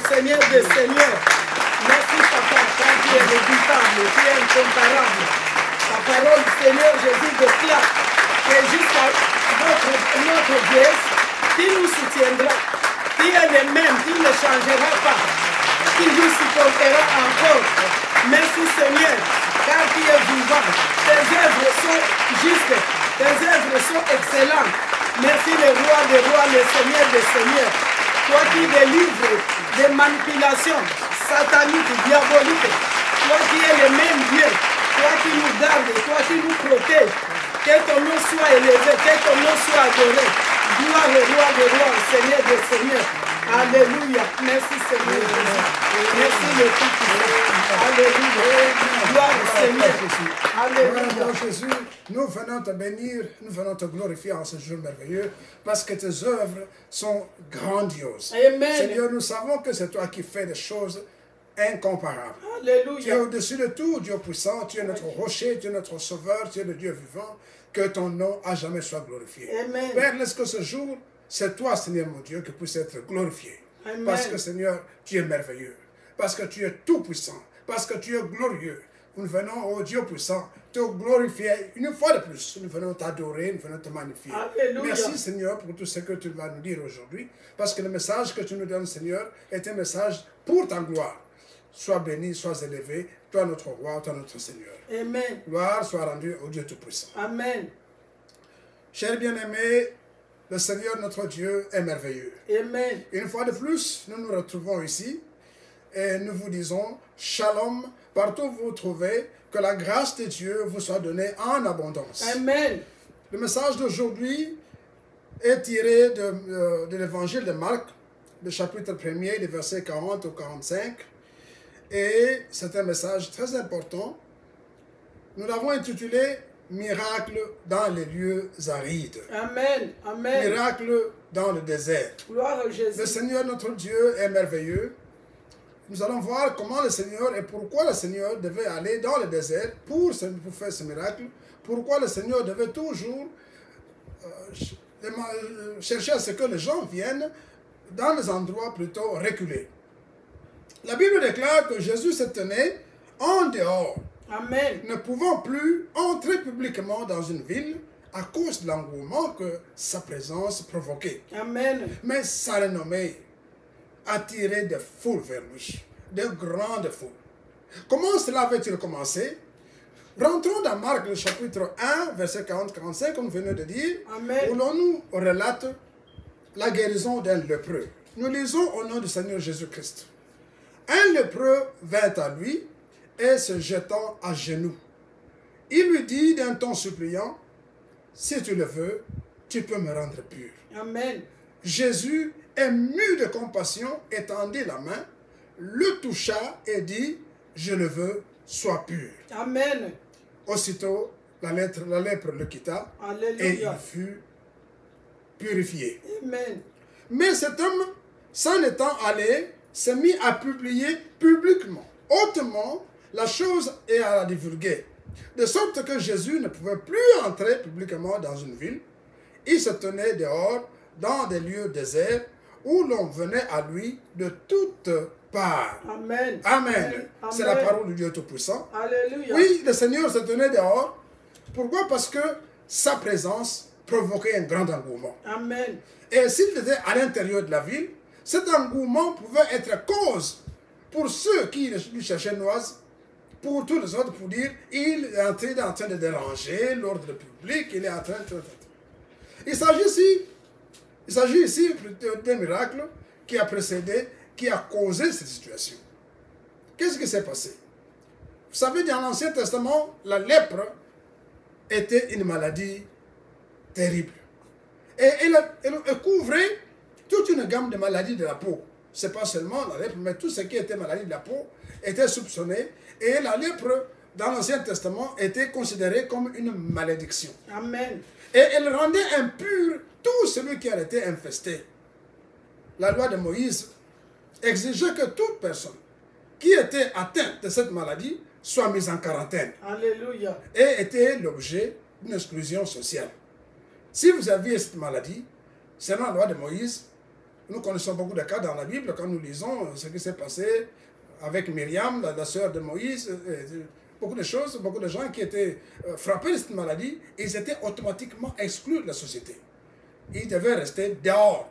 Seigneur des Seigneurs. Merci, Papa, car tu es redoutable, tu es incomparable. Ta parole, Seigneur Jésus, déclare que jusqu'à notre vieillesse, tu nous soutiendras. Tu es le même, tu ne changeras pas. Tu nous supporteras encore. Merci, Seigneur, car tu es vivant. Tes œuvres sont justes, tes œuvres sont excellentes. Merci, le roi des rois, le Seigneur des seigneurs. Toi qui délivres des manipulations sataniques, diaboliques. Toi qui es le même Dieu. Toi qui nous gardes, toi qui nous protèges. Que ton nom soit élevé, que ton nom soit adoré. Gloire au roi des rois, au Seigneur des seigneurs. Alléluia. Merci Seigneur Jésus. Merci le Tout-Puissant. Alléluia. Gloire au Seigneur. Alléluia. Jésus, nous venons te bénir, nous venons te glorifier en ce jour merveilleux parce que tes œuvres sont grandioses. Amen. Seigneur, nous savons que c'est toi qui fais des choses incomparables. Alléluia. Tu es au-dessus de tout, Dieu puissant, tu es notre rocher, tu es notre sauveur, tu es le Dieu vivant, que ton nom à jamais soit glorifié. Amen. Père, laisse que ce jour, c'est toi, Seigneur mon Dieu, qui puisse être glorifié. Amen. Parce que, Seigneur, tu es merveilleux, parce que tu es tout puissant, parce que tu es glorieux. Nous venons, oh Dieu puissant, te glorifier une fois de plus. Nous venons t'adorer, nous venons te magnifier. Alléluia. Merci, Seigneur, pour tout ce que tu vas nous dire aujourd'hui, parce que le message que tu nous donnes, Seigneur, est un message pour ta gloire. Sois béni, sois élevé, toi notre roi, toi notre Seigneur. Amen. Gloire soit rendue au Dieu Tout-Puissant. Amen. Chers bien-aimés, le Seigneur notre Dieu est merveilleux. Amen. Une fois de plus, nous nous retrouvons ici et nous vous disons Shalom, partout où vous vous trouvez, que la grâce de Dieu vous soit donnée en abondance. Amen. Le message d'aujourd'hui est tiré de l'évangile de Marc, le chapitre 1er, les versets 40 au 45. Et c'est un message très important. Nous l'avons intitulé « Miracle dans les lieux arides ». Amen. Amen. Miracle dans le désert. Gloire à Jésus. Le Seigneur notre Dieu est merveilleux. Nous allons voir comment le Seigneur et pourquoi le Seigneur devait aller dans le désert pour faire ce miracle. Pourquoi le Seigneur devait toujours chercher à ce que les gens viennent dans les endroits plutôt reculés. La Bible déclare que Jésus se tenait en dehors, Amen. ne pouvant plus entrer publiquement dans une ville à cause de l'engouement que sa présence provoquait. Amen. Mais sa renommée attirait des foules vers lui, de grandes foules. Comment cela avait-il commencé? Rentrons dans Marc, le chapitre 1, verset 40-45, comme nous venons de dire, Amen. où l'on nous relate la guérison d'un lépreux. Nous lisons au nom du Seigneur Jésus-Christ. Un lépreux vint à lui et se jetant à genoux. Il lui dit d'un ton suppliant, « Si tu le veux, tu peux me rendre pur. » Amen. Jésus, ému de compassion, étendit la main, le toucha et dit, « Je le veux, sois pur. » Amen. Aussitôt, la lèpre le quitta Alléluia. et il fut purifié. Amen. Mais cet homme, s'en étant allé, s'est mis à publier publiquement, hautement, la chose et à la divulguer. De sorte que Jésus ne pouvait plus entrer publiquement dans une ville. Il se tenait dehors, dans des lieux déserts, où l'on venait à lui de toutes parts. Amen. Amen. C'est la Amen. parole du Dieu Tout-Puissant. Alléluia. Oui, le Seigneur se tenait dehors. Pourquoi? Parce que sa présence provoquait un grand engouement. Amen. Et s'il était à l'intérieur de la ville, cet engouement pouvait être cause pour ceux qui lui cherchaient noise, pour tous les autres, pour dire il est en train de déranger l'ordre public, il est en train de... Il s'agit ici plutôt d'un miracle qui a précédé, qui a causé cette situation. Qu'est-ce qui s'est passé? Vous savez, dans l'Ancien Testament, la lèpre était une maladie terrible. Et elle couvrait toute une gamme de maladies de la peau. Ce n'est pas seulement la lèpre, mais tout ce qui était maladie de la peau était soupçonné. Et la lèpre, dans l'Ancien Testament, était considérée comme une malédiction. Amen. Et elle rendait impur tout celui qui a été infesté. La loi de Moïse exigeait que toute personne qui était atteinte de cette maladie soit mise en quarantaine. Alléluia. Et était l'objet d'une exclusion sociale. Si vous aviez cette maladie, selon la loi de Moïse, Nous connaissons beaucoup de cas dans la Bible quand nous lisons ce qui s'est passé avec Myriam, la sœur de Moïse. Beaucoup de choses, beaucoup de gens qui étaient frappés de cette maladie, ils étaient automatiquement exclus de la société. Ils devaient rester dehors,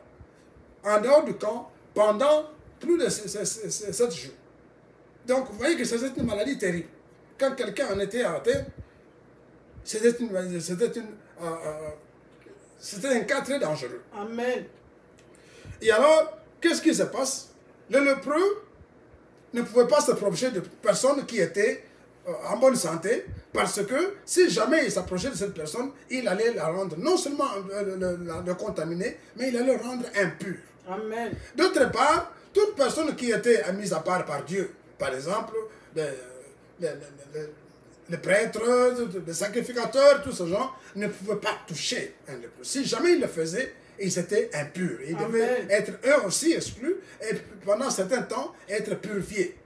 en dehors du camp, pendant plus de 7 jours. Donc, vous voyez que c'était une maladie terrible. Quand quelqu'un en était atteint, c'était un cas très dangereux. Amen. Et alors, qu'est-ce qui se passe? Le lépreux ne pouvait pas s'approcher de personnes qui étaient en bonne santé, parce que si jamais il s'approchait de cette personne, il allait la rendre, non seulement le contaminer, mais il allait le rendre impur. Amen. D'autre part, toute personne qui était mise à part par Dieu, par exemple, les prêtres, les sacrificateurs, tout ce genre, ne pouvaient pas toucher un lépreux. Si jamais ils le faisaient, ils étaient impurs. Ils devaient être eux aussi exclus et pendant un certain temps être purifiés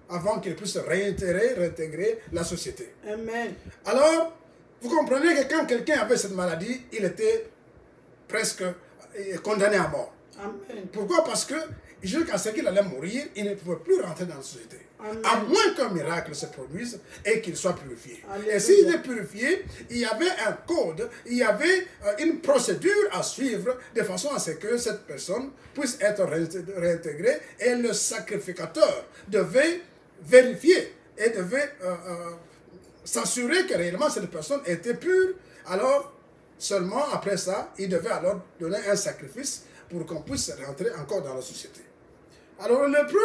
avant qu'ils puissent réintégrer la société. Amen. Alors, vous comprenez que quand quelqu'un avait cette maladie, il était presque condamné à mort. Amen. Pourquoi? Parce que jusqu'à ce qu'il allait mourir, il ne pouvait plus rentrer dans la société. Amen. À moins qu'un miracle se produise et qu'il soit purifié. Alléluia. Et s'il est purifié, il y avait un code, il y avait une procédure à suivre de façon à ce que cette personne puisse être réintégrée et le sacrificateur devait vérifier et devait s'assurer que réellement cette personne était pure. Alors, seulement après ça, il devait alors donner un sacrifice pour qu'on puisse rentrer encore dans la société. Alors, le lépreux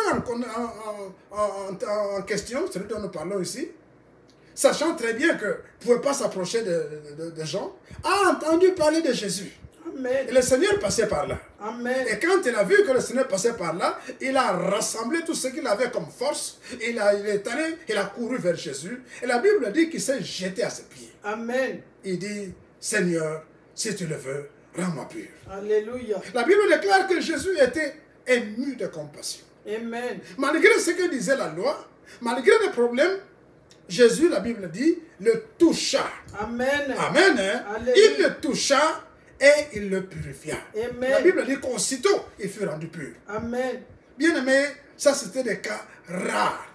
en question, celui dont nous parlons ici, sachant très bien qu'il ne pouvait pas s'approcher de gens, a entendu parler de Jésus. Amen. Et le Seigneur passait par là. Amen. Et quand il a vu que le Seigneur passait par là, il a rassemblé tout ce qu'il avait comme force. Il a couru vers Jésus. Et la Bible dit qu'il s'est jeté à ses pieds. Amen. Il dit, Seigneur, si tu le veux, rends-moi pur. Alléluia. La Bible déclare que Jésus était ému de compassion. Amen. Malgré ce que disait la loi, malgré les problèmes, Jésus, la Bible dit, le toucha. Amen. Amen. Hein? Il le toucha et il le purifia. Amen. La Bible dit qu'aussitôt, il fut rendu pur. Amen. Bien aimé, ça c'était des cas rares.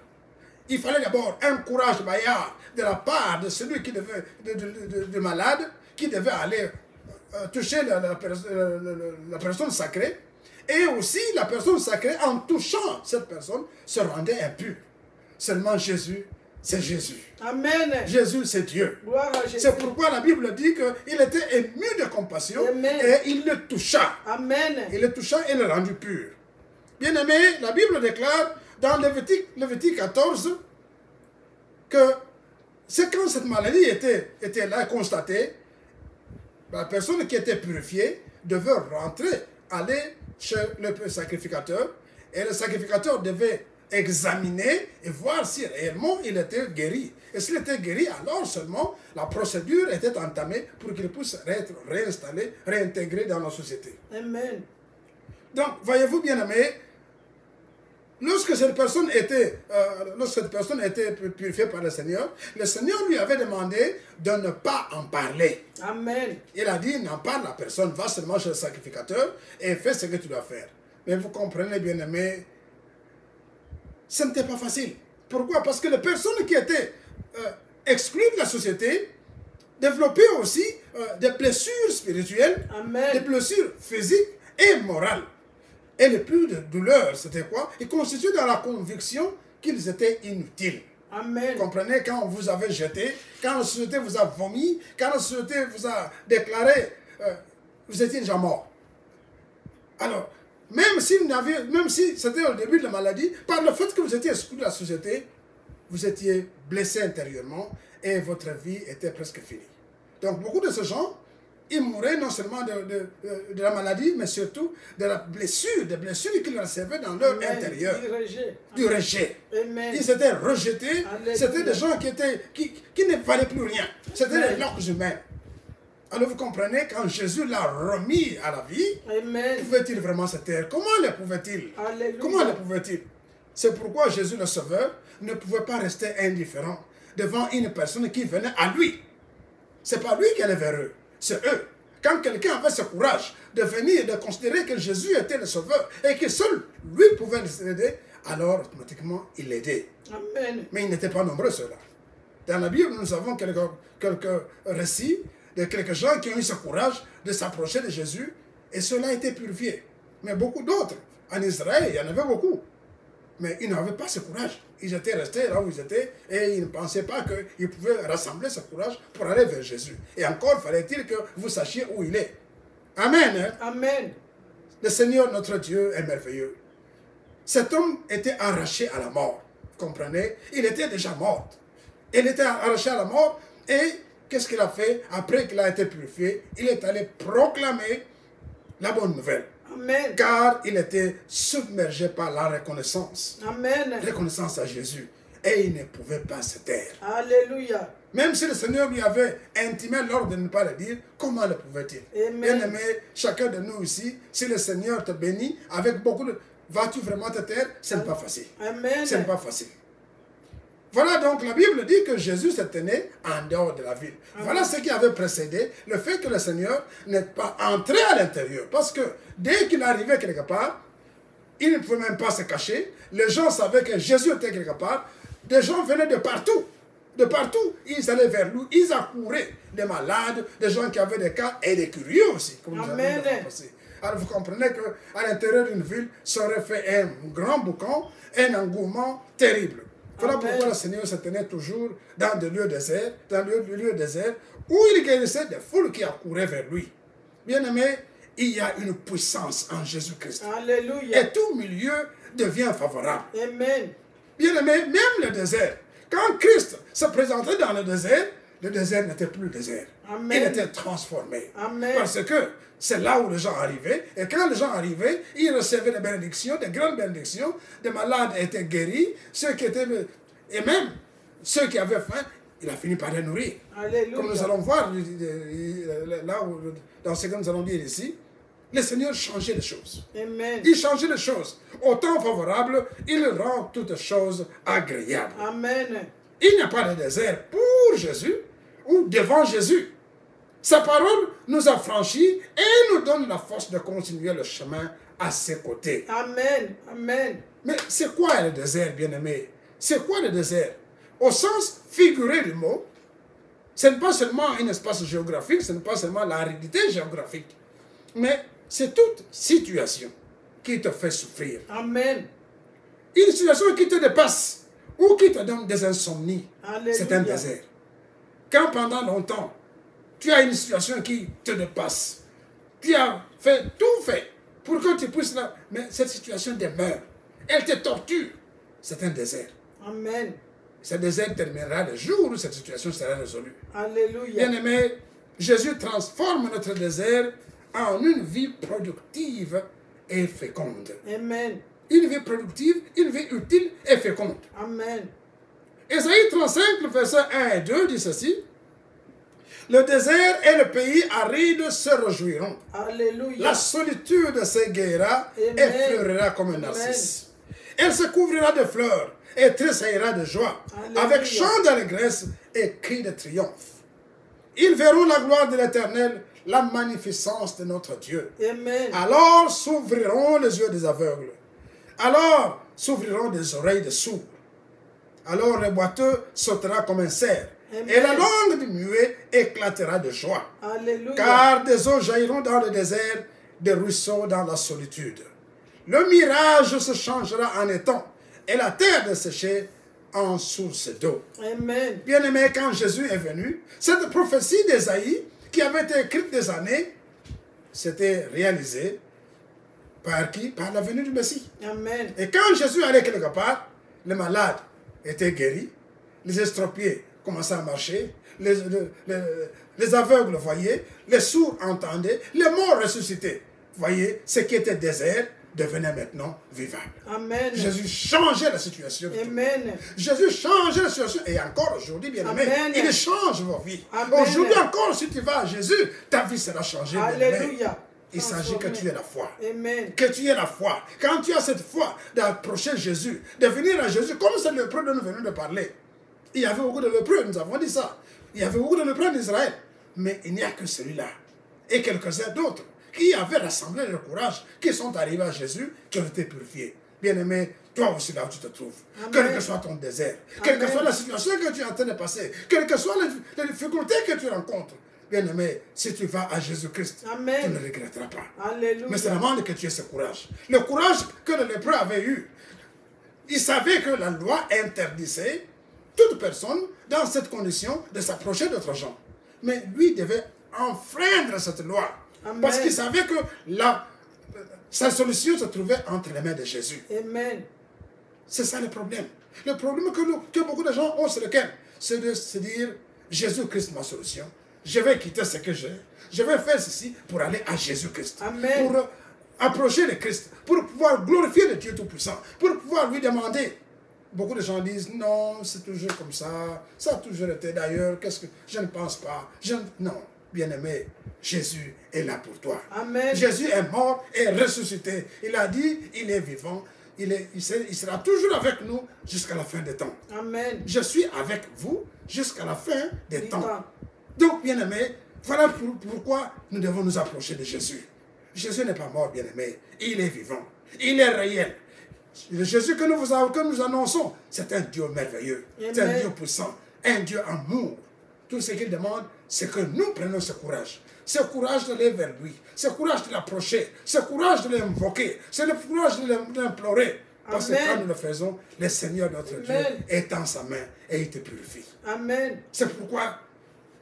Il fallait d'abord un courage baillard de la part de celui qui devait, de malade, qui devait aller toucher la personne sacrée. Et aussi, la personne sacrée, en touchant cette personne, se rendait impure. Seulement Jésus, c'est Jésus. Amen. Jésus, c'est Dieu. Gloire à Jésus. C'est pourquoi la Bible dit qu'il était ému de compassion. Amen. Et il le toucha. Amen. Il le toucha et le rendit pur. Bien aimé, la Bible déclare dans Lévitique 14 que c'est quand cette maladie était là constatée, la personne qui était purifiée devait rentrer, aller chez le sacrificateur, et le sacrificateur devait examiner et voir si réellement il était guéri. Et s'il était guéri, alors seulement la procédure était entamée pour qu'il puisse être réinstallé, réintégré dans la société. Amen. Donc, voyez-vous bien aimé, lorsque cette personne était purifiée par le Seigneur lui avait demandé de ne pas en parler. Amen. Il a dit, n'en parle à personne, va seulement chez le sacrificateur et fais ce que tu dois faire. Mais vous comprenez bien aimé, ce n'était pas facile. Pourquoi? Parce que les personnes qui étaient exclues de la société développaient aussi des blessures spirituelles, Amen. des blessures physiques et morales. Et le plus de douleur, c'était quoi? Ils constituaient dans la conviction qu'ils étaient inutiles. Amen. Vous comprenez, quand on vous avait jeté, quand la société vous a vomi, quand la société vous a déclaré, vous étiez déjà mort. Alors, même si c'était au début de la maladie, par le fait que vous étiez exclu de la société, vous étiez blessé intérieurement et votre vie était presque finie. Donc, beaucoup de ces gens, ils mouraient non seulement de la maladie, mais surtout de la blessure, des blessures qu'ils recevaient dans leur intérieur. Du rejet. Amen. Ils étaient rejetés. C'était des gens qui ne valaient plus rien. C'était des locks humains. Alors vous comprenez, quand Jésus l'a remis à la vie, Amen. pouvait-il vraiment se taire? Comment le pouvait-il? Alléluia. Comment le pouvait-il? C'est pourquoi Jésus le Sauveur ne pouvait pas rester indifférent devant une personne qui venait à lui. Ce n'est pas lui qui allait vers eux, c'est eux. quand quelqu'un avait ce courage de venir et de considérer que Jésus était le sauveur et que seul lui pouvait l'aider, alors automatiquement il l'aidait. Amen. Mais ils n'étaient pas nombreux ceux-là. Dans la Bible, nous avons quelques récits de quelques gens qui ont eu ce courage de s'approcher de Jésus et cela a été purifié. Mais beaucoup d'autres, en Israël, il y en avait beaucoup. Mais ils n'avaient pas ce courage. Ils étaient restés là où ils étaient et ils ne pensaient pas qu'ils pouvaient rassembler ce courage pour aller vers Jésus. Et encore, fallait-il que vous sachiez où il est. Amen. Hein? Amen. Le Seigneur, notre Dieu, est merveilleux. Cet homme était arraché à la mort. Vous comprenez? Il était déjà mort. Il était arraché à la mort et qu'est-ce qu'il a fait? Après qu'il a été purifié, il est allé proclamer la bonne nouvelle. Amen. Car il était submergé par la reconnaissance. Amen. Reconnaissance à Jésus. Et il ne pouvait pas se taire. Alléluia. Même si le Seigneur lui avait intimé l'ordre de ne pas le dire, comment le pouvait-il? Amen. Bien-aimé, chacun de nous ici, si le Seigneur te bénit avec beaucoup de... Vas-tu vraiment te taire? Ce n'est pas facile. Amen. Ce n'est pas facile. Voilà donc, la Bible dit que Jésus se tenait en dehors de la ville. Voilà ce qui avait précédé le fait que le Seigneur n'est pas entré à l'intérieur. Parce que dès qu'il arrivait quelque part, il ne pouvait même pas se cacher. Les gens savaient que Jésus était quelque part. Des gens venaient de partout. De partout, ils allaient vers lui. Ils accouraient des malades, des gens qui avaient des cas et des curieux aussi. Comme nous avons Amen. passé. Alors vous comprenez qu'à l'intérieur d'une ville, ça aurait fait un grand boucan, un engouement terrible. Voilà Amen. pourquoi le Seigneur se tenait toujours dans des lieux déserts, où il guérissait des foules qui accouraient vers lui. Bien-aimé, il y a une puissance en Jésus-Christ. Alléluia. Et tout milieu devient favorable. Amen. Bien-aimé, même le désert, quand Christ se présentait dans le désert n'était plus désert. Amen. Il était transformé. Amen. Parce que c'est là où les gens arrivaient. Et quand les gens arrivaient, ils recevaient des bénédictions, des grandes bénédictions. Des malades étaient guéris. Ceux qui étaient... Et même ceux qui avaient faim, il a fini par les nourrir. Alléluia. Comme nous allons voir, là où, dans ce que nous allons dire ici, le Seigneur changeait les choses. Amen. Il changeait les choses. Au temps favorable, il rend toutes choses agréables. Amen. Il n'y a pas de désert pour Jésus ou devant Jésus. Sa parole nous a franchis et nous donne la force de continuer le chemin à ses côtés. Amen. Amen. Mais c'est quoi le désert, bien-aimé? C'est quoi le désert? Au sens figuré du mot, ce n'est pas seulement un espace géographique, ce n'est pas seulement l'aridité géographique, mais c'est toute situation qui te fait souffrir. Amen. Une situation qui te dépasse ou qui te donne des insomnies, Alléluia. c'est un désert. Quand pendant longtemps, tu as une situation qui te dépasse, tu as tout fait pour que tu puisses là, mais cette situation demeure, elle te torture, c'est un désert. Amen. Ce désert terminera le jour où cette situation sera résolue. Alléluia. Bien-aimé, Jésus transforme notre désert en une vie productive et féconde. Amen. Une vie productive, une vie utile et féconde. Amen. Ésaïe 35, versets 1 et 2 dit ceci. Le désert et le pays aride se réjouiront. Alléluia. La solitude s'égaira et Amen. fleurira comme un Amen. narcisse. Elle se couvrira de fleurs et tressaillera de joie, Alléluia. avec chant d'allégresse et cri de triomphe. Ils verront la gloire de l'Éternel, la magnificence de notre Dieu. Amen. Alors s'ouvriront les yeux des aveugles. Alors s'ouvriront des oreilles des sourds. Alors le boiteux sautera comme un cerf. Amen. Et la langue du muet éclatera de joie. Alléluia. Car des eaux jailliront dans le désert, des ruisseaux dans la solitude. Le mirage se changera en étang, et la terre desséchée en source d'eau. Amen. Bien-aimé, quand Jésus est venu, cette prophétie d'Ésaïe, qui avait été écrite des années, s'était réalisée par qui? Par la venue du Messie. Amen. Et quand Jésus allait quelque part, les malades étaient guéris, les estropiés commençaient à marcher, les aveugles voyaient, les sourds entendaient, les morts ressuscitaient. Voyez, ce qui était désert devenait maintenant vivable. Amen. Jésus changeait la situation. Amen. Jésus changeait la situation. Et encore aujourd'hui, bien aimé, Amen. il change vos vies. Amen. Aujourd'hui encore, si tu vas à Jésus, ta vie sera changée. bien-aimé. Alléluia. Il s'agit que tu aies la foi. Amen. Que tu aies la foi. Quand tu as cette foi d'approcher Jésus, de venir à Jésus, comme c'est le lépreux dont nous venons de parler. Il y avait beaucoup de lépreux, nous avons dit ça. Il y avait beaucoup de lépreux en Israël. Mais il n'y a que celui-là et quelques-uns d'autres qui avaient rassemblé leur courage, qui sont arrivés à Jésus, qui ont été purifiés. Bien-aimé, toi aussi là où tu te trouves, Amen. quel que soit ton désert, quelle que soit la situation que tu es en train de passer, quelles que soient les difficultés que tu rencontres, bien-aimé, si tu vas à Jésus-Christ, tu ne regretteras pas. Alléluia. Mais c'est demande que tu aies ce courage. Le courage que le lépreux avait eu. Il savait que la loi interdisait toute personne dans cette condition de s'approcher d'autres gens. Mais lui devait enfreindre cette loi. Amen. Parce qu'il savait que sa solution se trouvait entre les mains de Jésus. Amen. C'est ça le problème. Le problème que beaucoup de gens ont, c'est lequel? C'est de se dire, Jésus-Christ ma solution. Je vais quitter ce que j'ai. Je vais faire ceci pour aller à Jésus-Christ. Amen. Pour approcher le Christ. Pour pouvoir glorifier le Dieu Tout-Puissant. Pour pouvoir lui demander. Beaucoup de gens disent, non, c'est toujours comme ça. Ça a toujours été d'ailleurs. Qu'est-ce que... Je ne pense pas. Non, bien-aimé, Jésus est là pour toi. Amen. Jésus est mort et ressuscité. Il a dit, il est vivant. Il sera toujours avec nous jusqu'à la fin des temps. Amen. Je suis avec vous jusqu'à la fin des temps. Donc, bien-aimé, voilà pourquoi nous devons nous approcher de Jésus. Jésus n'est pas mort, bien-aimé. Il est vivant. Il est réel. Le Jésus que nous annonçons, c'est un Dieu merveilleux. C'est un Dieu puissant. Un Dieu amour. Tout ce qu'il demande, c'est que nous prenions ce courage. Ce courage d'aller vers lui. Ce courage de l'approcher. Ce courage de l'invoquer. C'est le courage de l'implorer. Parce que quand nous le faisons, le Seigneur notre Dieu étend sa main et il te purifie. Amen. C'est pourquoi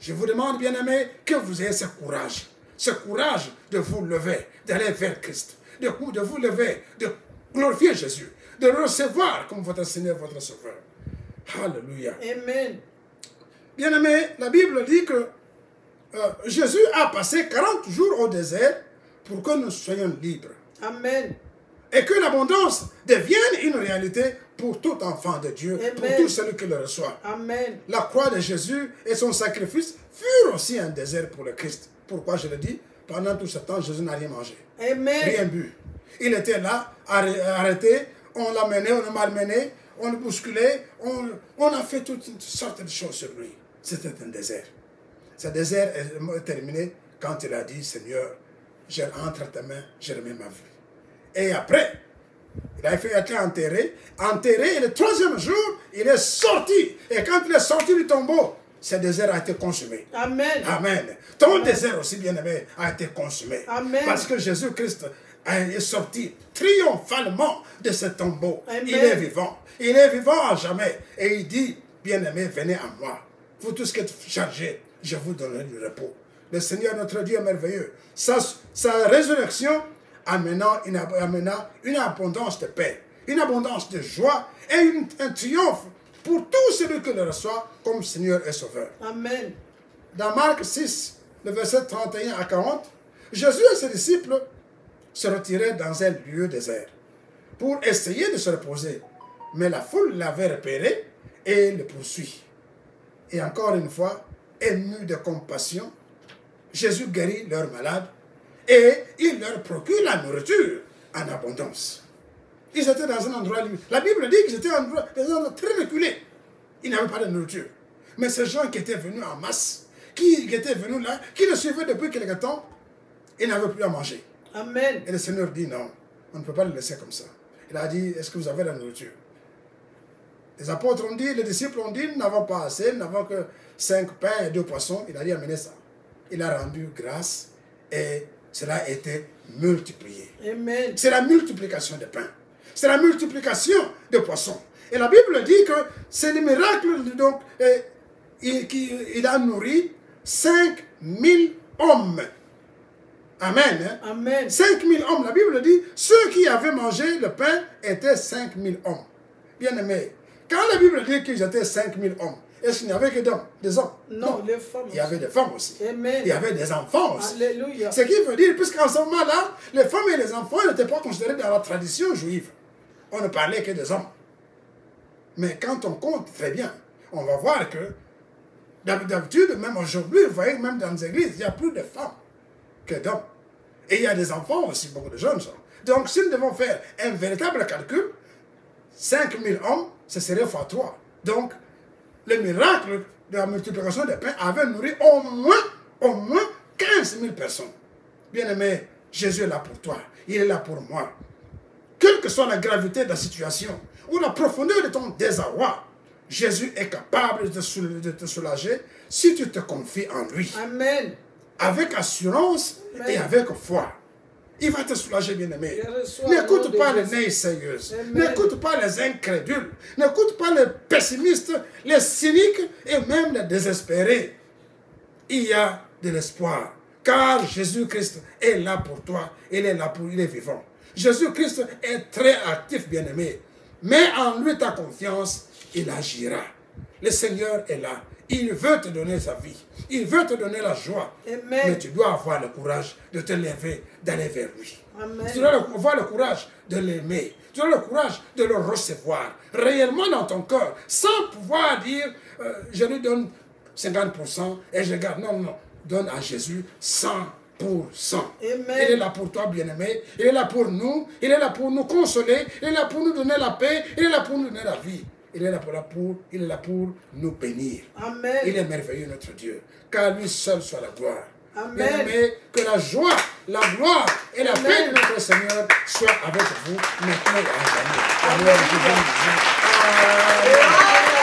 je vous demande, bien-aimés, que vous ayez ce courage. Ce courage de vous lever, d'aller vers Christ. De vous lever, de glorifier Jésus. De recevoir comme votre Seigneur, votre Sauveur. Alléluia. Amen. Bien-aimés, la Bible dit que Jésus a passé 40 jours au désert pour que nous soyons libres. Amen. Et que l'abondance devienne une réalité pour tout enfant de Dieu, Amen. pour tout celui qui le reçoit. Amen. La croix de Jésus et son sacrifice furent aussi un désert pour le Christ. Pourquoi je le dis? Pendant tout ce temps, Jésus n'a rien mangé, Amen. rien bu. Il était là, arrêté, on l'a mené, on l'a malmené, on le bousculait, on a fait toutes sortes de choses sur lui. C'était un désert. Ce désert est terminé quand il a dit, Seigneur, je rentre à ta main, je remets ma vie. Et après, il a été enterré, et le troisième jour, il est sorti. Et quand il est sorti du tombeau, ce désert a été consumé. Amen. Amen. Ton désert aussi, bien-aimé, a été consumé. Amen. Parce que Jésus-Christ est sorti triomphalement de ce tombeau. Amen. Il est vivant. Il est vivant à jamais. Et il dit, bien-aimé, venez à moi. Vous tous qui êtes chargés, je vous donnerai du repos. Le Seigneur, notre Dieu, est merveilleux. Sa résurrection amenant une abondance de paix, une abondance de joie et un triomphe pour tout celui qui le reçoit comme Seigneur et Sauveur. Amen. Dans Marc 6, le verset 31 à 40, Jésus et ses disciples se retiraient dans un lieu désert pour essayer de se reposer. Mais la foule l'avait repéré et le poursuit. Et encore une fois, ému de compassion, Jésus guérit leurs malades et il leur procure la nourriture en abondance. Ils étaient dans un endroit limite. La Bible dit qu'ils étaient dans un endroit très reculé. Ils n'avaient pas de nourriture. Mais ces gens qui étaient venus en masse, qui étaient venus là, qui le suivaient depuis quelque temps, ils n'avaient plus à manger. Amen. Et le Seigneur dit non, on ne peut pas le laisser comme ça. Il a dit, est-ce que vous avez la nourriture? Les apôtres ont dit, les disciples ont dit, nous n'avons pas assez, nous n'avons que 5 pains et 2 poissons. Il a dit, amenez ça. Il a rendu grâce et cela a été multiplié. Amen. C'est la multiplication des pains. C'est la multiplication des poissons. Et la Bible dit que c'est le miracle, donc, il a nourri 5000 hommes. Amen. Hein? Amen. 5000 hommes. La Bible dit, ceux qui avaient mangé le pain étaient 5000 hommes. Bien aimé, quand la Bible dit qu'ils étaient 5000 hommes, est-ce qu'il n'y avait que des hommes? Non, les femmes. Il y avait des femmes aussi. Amen. Il y avait des enfants aussi. Alléluia. Ce qui veut dire, puisqu'en ce moment-là, les femmes et les enfants n'étaient pas considérés dans la tradition juive. On ne parlait que des hommes. Mais quand on compte très bien, on va voir que d'habitude, même aujourd'hui, vous voyez, même dans les églises, il y a plus de femmes que d'hommes. Et il y a des enfants aussi, beaucoup de jeunes gens. Donc, si nous devons faire un véritable calcul, 5000 hommes, ce serait fois 3. Donc, le miracle de la multiplication des pains avait nourri au moins 15 000 personnes. Bien-aimé, Jésus est là pour toi. Il est là pour moi. Quelle que soit la gravité de la situation ou la profondeur de ton désarroi, Jésus est capable de te soulager si tu te confies en lui. Amen. Avec assurance Amen. et avec foi. Il va te soulager, bien-aimé. Je reçois N'écoute le nom pas de les Jésus. naysayeuses. Amen. N'écoute pas les incrédules. N'écoute pas les pessimistes, les cyniques et même les désespérés. Il y a de l'espoir. Car Jésus-Christ est là pour toi. Il est là pour, il est vivant. Jésus-Christ est très actif, bien-aimé. Mets en lui ta confiance, il agira. Le Seigneur est là. Il veut te donner sa vie. Il veut te donner la joie. Amen. Mais tu dois avoir le courage de te lever, d'aller vers lui. Amen. Tu dois avoir le courage de l'aimer. Tu dois avoir le courage de le recevoir réellement dans ton cœur, sans pouvoir dire je lui donne 50% et je garde. Non, non. Donne à Jésus 100%. Amen. Il est là pour toi, bien-aimé. Il est là pour nous. Il est là pour nous consoler. Il est là pour nous donner la paix. Il est là pour nous donner la vie. Il est là pour nous bénir. Amen. Il est merveilleux, notre Dieu. Car lui seul soit la gloire. Amen. Bien-aimé, que la joie, la gloire et la Amen. paix de notre Seigneur soient avec vous maintenant et à jamais. Amen.